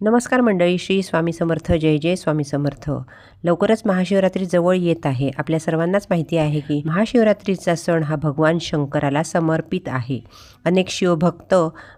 नमस्कार मंडळी, श्री स्वामी समर्थ. जय जय स्वामी समर्थ. लवकरच महाशिवरात्री जवळ येत आहे. आपल्या सर्वांनाच माहिती आहे की महाशिवरात्रीचा सण हा भगवान शंकराला समर्पित आहे. अनेक शिवभक्त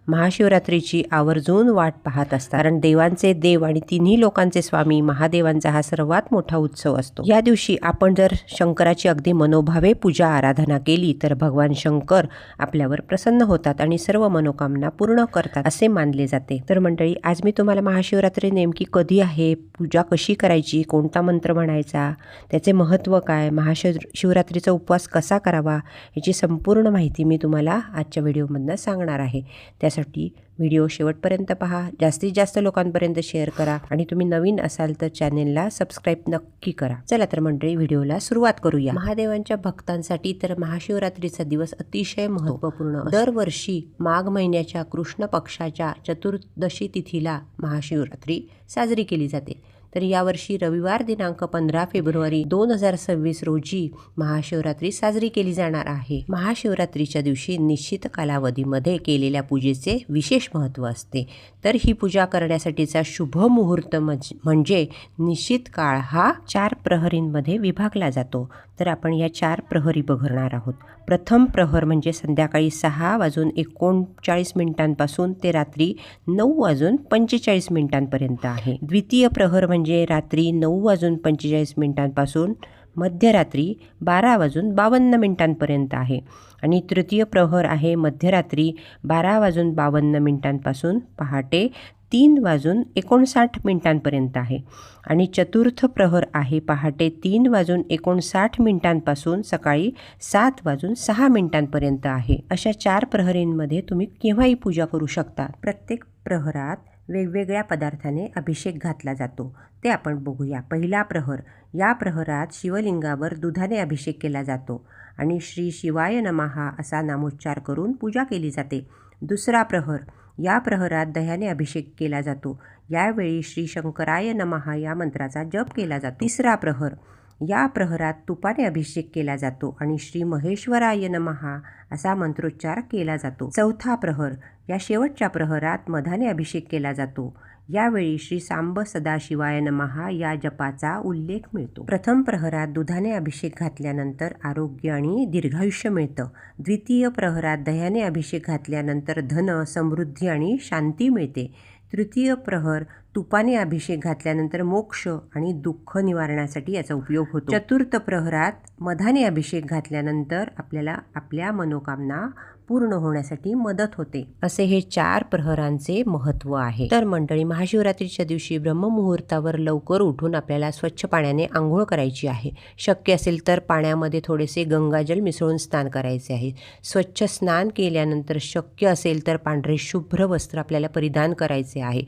महाशिवरात्रीची आवर्जून वाट पाहत असतात, कारण देवांचे देव आणि तिन्ही लोकांचे स्वामी महादेवांचा हा सर्वात मोठा उत्सव असतो. या दिवशी आपण जर शंकराची अगदी मनोभावे पूजा आराधना केली तर भगवान शंकर आपल्यावर प्रसन्न होतात आणि सर्व मनोकामना पूर्ण करतात असे मानले जाते. तर मंडळी, आज मी तुम्हाला महाशिवरात्री नेमकी कधी आहे, पूजा कशी करायची, कोणता मंत्र म्हणायचा, त्याचे महत्त्व काय, महाशिवरात्रीचा उपवास कसा करावा, याची संपूर्ण माहिती मी तुम्हाला आजच्या व्हिडिओमधनं सांगणार आहे. त्यासाठी व्हिडिओ शेवटपर्यंत पहा, जास्तीत जास्त लोकांपर्यंत शेअर करा आणि तुम्ही नवीन असाल तर चॅनेलला सबस्क्राईब नक्की करा. चला तर मंडळी, व्हिडिओला सुरुवात करूया. महादेवांच्या भक्तांसाठी तर महाशिवरात्रीचा दिवस अतिशय महत्त्वपूर्ण. दरवर्षी माघ महिन्याच्या कृष्ण पक्षाच्या चतुर्दशी तिथीला महाशिवरात्री साजरी केली जाते. तर यावर्षी रविवार दिनांक 15 फेब्रुवारी 2026 रोजी महाशिवरात्री साजरी केली जाणार आहे. महाशिवरात्रीच्या दिवशी निश्चित कालावधीमध्ये केलेल्या पूजेचे विशेष महत्त्व असते. तर ही पूजा करण्यासाठीचा शुभ मुहूर्त म्हणजे निश्चित काळ हा 4 प्रहरींमध्ये विभागला जातो. तर आपण या 4 प्रहरी बघणार आहोत. प्रथम प्रहर म्हणजे संध्याकाळी 6:39 ते रात्री 9:45 आहे. द्वितीय प्रहर म्हणजे रात्री 9:45 मध्यरात्री 12:52 आहे. आणि तृतीय प्रहर आहे मध्यरात्री 12:52 पहाटे 3:59 आहे. आणि चतुर्थ प्रहर आहे पहाटे 3:59 सकाळी 7:06 आहे. अशा 4 प्रहरींमध्ये तुम्ही केव्हाही पूजा करू शकता. प्रत्येक प्रहरात वेगवेगळ्या पदार्थाने अभिषेक घातला जातो, ते आपण बघूया. पहिला प्रहर, या प्रहरात शिवलिंगावर दुधाने अभिषेक केला जातो आणि श्री शिवाय नमः असा नामोच्चार करून पूजा केली जाते. दुसरा प्रहर, या प्रहरात दह्याने अभिषेक केला जातो. यावेळी श्री शंकराय नमः या मंत्राचा जप केला जातो. तिसरा प्रहर, या प्रहरात तुपाने अभिषेक केला जातो आणि श्री महेश्वराय नमः असा मंत्रोच्चार केला जातो. चौथा प्रहर, या शेवटच्या प्रहरात मधाने अभिषेक केला जातो. यावेळी श्री सांब सदाशिवाय नमः या जपाचा उल्लेख मिळतो. प्रथम प्रहरात दुधाने अभिषेक घातल्यानंतर आरोग्य आणि दीर्घायुष्य मिळतं. द्वितीय प्रहरात दह्याने अभिषेक घातल्यानंतर धन, समृद्धी आणि शांती मिळते. तृतीय प्रहर तुपाने अभिषेक घातल्यानंतर मोक्ष आणि दुःख निवारणासाठी याचा उपयोग होतो. चतुर्थ प्रहरात मधाने अभिषेक घातल्यानंतर आपल्याला आपल्या मनोकामना पूर्ण होण्यासाठी मदत होते. असे हे 4 प्रहरांचे महत्त्व आहे. तर मंडळी, महाशिवरात्रीच्या दिवशी ब्रह्ममुहूर्तावर लवकर उठून आपल्याला स्वच्छ पाण्याने आंघोळ करायची आहे. शक्य असेल तर पाण्यामध्ये थोडेसे गंगाजल मिसळून स्नान करायचे आहे. स्वच्छ स्नान केल्यानंतर शक्य असेल तर पांढरे शुभ्र वस्त्र आपल्याला परिधान करायचे आहे,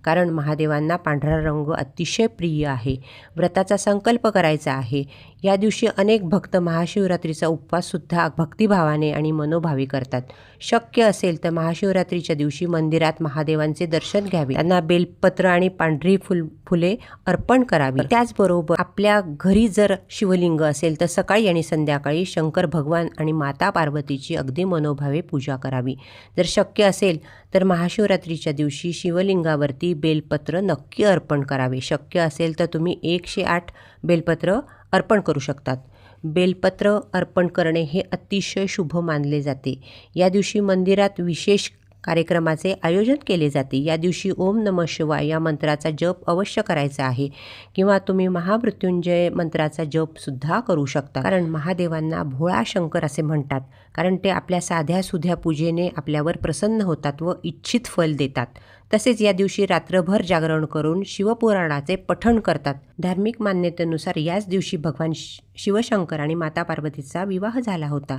कारण महादेवांना पांढरा रंग अतिशय प्रिय आहे. व्रताचा संकल्प करायचा आहे. या दिवशी अनेक भक्त महाशिवरात्रीचा उपवाससुद्धा भक्तिभावाने आणि मनोभावे करतात. शक्य असेल तर महाशिवरात्रीच्या दिवशी मंदिरात महादेवांचे दर्शन घ्यावे, त्यांना बेलपत्र आणि पांढरी फुले अर्पण करावी. त्याचबरोबर आपल्या घरी जर शिवलिंग असेल तर सकाळी आणि संध्याकाळी शंकर भगवान आणि माता पार्वतीची अगदी मनोभावे पूजा करावी. जर शक्य असेल तर महाशिवरात्रीच्या दिवशी शिवलिंगावरती बेलपत्र नक्की अर्पण करावे. शक्य असेल तर तुम्ही 108 बेलपत्र अर्पण करू शकतात. बेलपत्र अर्पण करणे हे अतिशय शुभ मानले जाते. या दिवशी मंदिरात विशेष कार्यक्रमाचे आयोजन केले जाते. या दिवशी ओम नमः शिवाय या मंत्राचा जप अवश्य करायचा आहे, किंवा तुम्ही महामृत्युंजय मंत्राचा जपसुद्धा करू शकता. कारण महादेवांना भोळा शंकर असे म्हणतात, कारण ते आपल्या साध्या सुध्या पूजेने आपल्यावर प्रसन्न होतात व इच्छित फल देतात. तसेच या दिवशी रात्रभर जागरण करून शिवपुराणाचे पठण करतात. धार्मिक मान्यतेनुसार याच दिवशी भगवान शिवशंकर आणि माता पार्वतीचा विवाह झाला होता.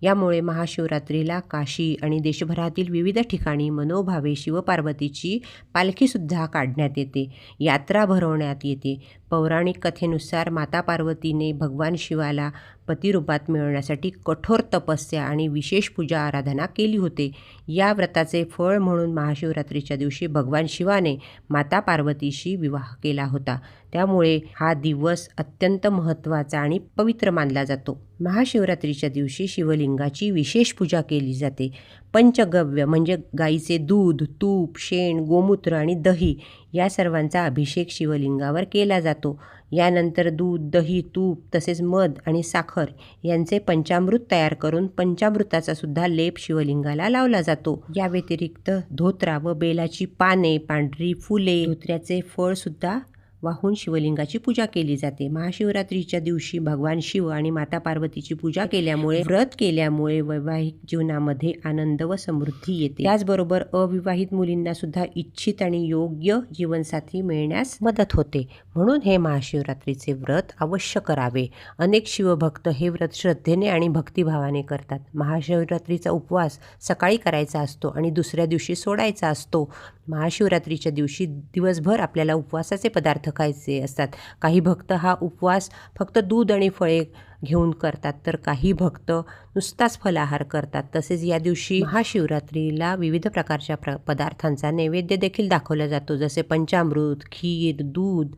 यामुळे महाशिवरात्रीला काशी आणि देशभरातील विविध ठिकाणी मनोभावे शिवपार्वतीची पालखीसुद्धा काढण्यात येते, यात्रा भरवण्यात येते. पौराणिक कथेनुसार माता पार्वतीने भगवान शिवाला पतिरूपात मिळवण्यासाठी कठोर तपस्या आणि विशेष पूजा आराधना केली होती. या व्रताचे फळ म्हणून महाशिवरात्रीच्या दिवशी भगवान शिवाने माता पार्वतीशी विवाह केला होता. त्यामुळे हा दिवस अत्यंत महत्त्वाचा आणि पवित्र मानला जातो. महाशिवरात्रीच्या दिवशी शिवलिंगाची विशेष पूजा केली जाते. पंचगव्य म्हणजे गाईचे दूध, तूप, शेण, गोमूत्र आणि दही या सर्वांचा अभिषेक शिवलिंगावर केला जातो. यानंतर दूध, दही, तूप तसेच मध आणि साखर यांचे पंचामृत तयार करून पंचामृताचा सुद्धा लेप शिवलिंगाला लावला जातो. या व्यतिरिक्त धोत्रा व बेलाची पाने, पांढरी फुले, धोत्र्याचे फळ सुद्धा वाहून शिवलिंगाची पूजा केली जाते. महाशिवरात्रीच्या दिवशी भगवान शिव आणि माता पार्वतीची पूजा केल्यामुळे, व्रत केल्यामुळे वैवाहिक जीवनामध्ये आनंद व समृद्धी येते. त्याचबरोबर अविवाहित मुलींना सुद्धा इच्छित आणि योग्य जीवनसाथी मिळण्यास मदत होते. म्हणून हे महाशिवरात्रीचे व्रत अवश्य करावे. अनेक शिवभक्त हे व्रत श्रद्धेने आणि भक्तिभावाने करतात. महाशिवरात्रीचा उपवास सकाळी करायचा असतो आणि दुसऱ्या दिवशी सोडायचा असतो. महाशिवरात्रीच्या दिवशी दिवसभर आपल्याला उपवासाचे पदार्थ खायचे असतात. काही भक्त हा उपवास फक्त दूध आणि फळे घेऊन करतात, तर काही भक्त नुसताच फलाहार करतात. तसेच या दिवशी महाशिवरात्रीला विविध प्रकारच्या पदार्थांचा नैवेद्य देखील दाखवला जातो, जसे पंचामृत, खीर, दूध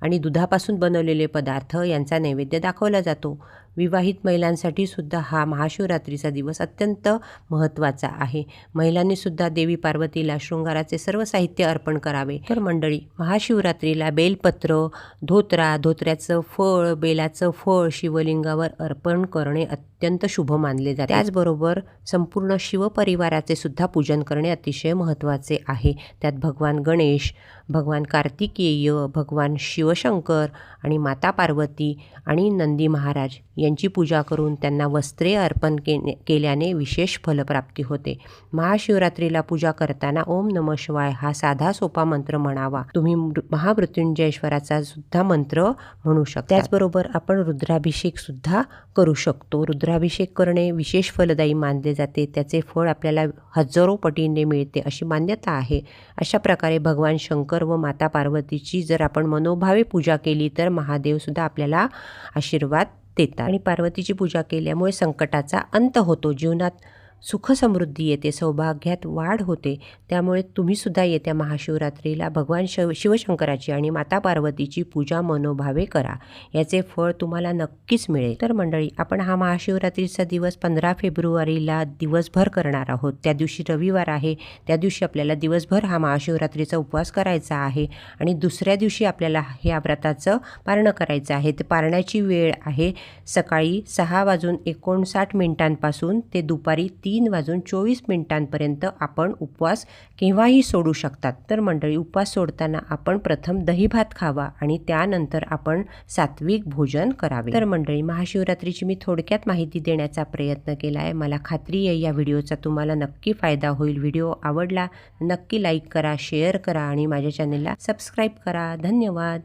आणि दुधापासून बनवलेले पदार्थ यांचा नैवेद्य दाखवला जातो. विवाहित महिलांसाठी सुद्धा हा महाशिवरात्रीचा दिवस अत्यंत महत्त्वाचा आहे. महिलांनी सुद्धा देवी पार्वतीला शृंगाराचे सर्व साहित्य अर्पण करावे. तर मंडळी, महाशिवरात्रीला बेलपत्र, धोत्र्याचं फळ, बेलाचं फळ शिवलिंगावर अर्पण करणे अत्यंत शुभ मानले जाते. त्याचबरोबर संपूर्ण शिवपरिवाराचे सुद्धा पूजन करणे अतिशय महत्त्वाचे आहे. त्यात भगवान गणेश, भगवान कार्तिकेय, भगवान शिवशंकर आणि माता पार्वती आणि नंदी महाराज यांची पूजा करून त्यांना वस्त्रे अर्पण केल्याने विशेष फलप्राप्ती होते. महाशिवरात्रीला पूजा करताना ओम नमः शिवाय हा साधा सोपा मंत्र म्हणावा. तुम्ही महामृत्युंजयेश्वराचा सुद्धा मंत्र म्हणू शकता. त्याचबरोबर आपण रुद्राभिषेक सुद्धा करू शकतो. रुद्राभिषेक करणे विशेष फलदायी मानले जाते. त्याचे फळ आपल्याला हजारो पटीने मिळते अशी मान्यता आहे. अशा प्रकारे भगवान शंकर व माता पार्वतीची जर आपण मनोभावे पूजा केली तर महादेव सुद्धा आपल्याला आशीर्वाद देतात. आणि पार्वतीची पूजा केल्यामुळे संकटाचा अंत होतो, जीवनात सुख समृद्धी येते, सौभाग्यात वाढ होते. त्यामुळे तुम्ही सुद्धा येत्या महाशिवरात्रीला भगवान शिवशंकराची आणि माता पार्वतीची पूजा मनोभावे करा. याचे फळ तुम्हाला नक्कीच मिळेल. तर मंडळी, आपण हा महाशिवरात्रीचा दिवस 15 फेब्रुवारीला दिवसभर करणार आहोत. त्या दिवशी रविवार आहे. त्या दिवशी आपल्याला दिवसभर हा महाशिवरात्रीचा उपवास करायचा आहे आणि दुसऱ्या दिवशी आपल्याला ह्या व्रताचं पारणं करायचं आहे. ते पारण्याची वेळ आहे सकाळी 6:59 ते दुपारी 3:24 आपण उपवास केव्हाही सोडू शकतात. तर मंडळी, उपवास सोडताना आपण प्रथम दही भात खावा आणि त्यानंतर आपण सात्विक भोजन करावे. तर मंडळी, महाशिवरात्रीची मी थोडक्यात माहिती देण्याचा प्रयत्न केला आहे. मला खात्री आहे या व्हिडिओचा तुम्हाला नक्की फायदा होईल. व्हिडिओ आवडला नक्की लाईक करा, शेअर करा आणि माझ्या चॅनलला सबस्क्राईब करा. धन्यवाद.